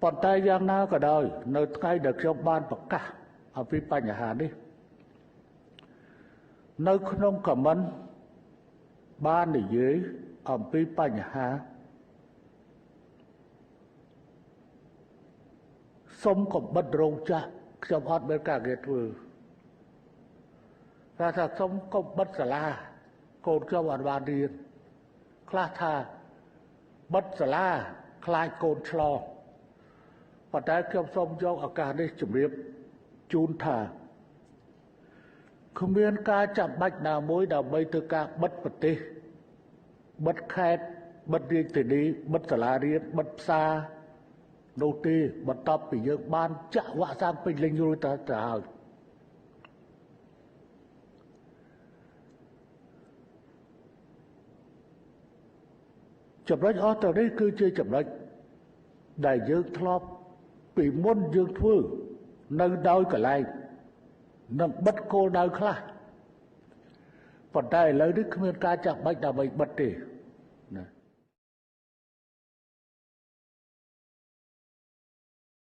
ប៉ុន្តែយ៉ាងណាក៏ដោយនៅថ្ងៃដែលខ្ញុំបានប្រកាសអំពីបញ្ហានេះនៅក្នុងខមមិនបាននិយាយអំពីបញ្ហាសុំកំបិតរោងចាស់ខ្ញុំអត់មានការងារធ្វើថាសុំកំបិតសាលាកូនខ្ញុំអត់បានរៀនខ្លះថាបិទសាលាខ្លាចកូនឆ្លងប៉ុន្តែខ្ញុំសូមយកឱកាសនេះជម្រាបជូនថាគ្មានការចាំបាច់ណាមួយដើម្បីធ្វើការបិទប្រទេសបិទខេត្តបិទរាជធានីបិទសាលារៀនបិទផ្សារនោះទេបន្ទាប់ពីយើងបានចាក់វ៉ាក់សាំងពេញលេញរួចទៅហើយចំណុចអស់ទៅនេះគឺជាចំណុចដែលយើងធ្លាប់ពីមុនយើងធ្វើនៅដោយកន្លែងនឹងបិទគោលដៅខ្លះប៉ុន្តែឥឡូវនេះគ្មានការចាំបាច់ដើម្បីបិទទេណា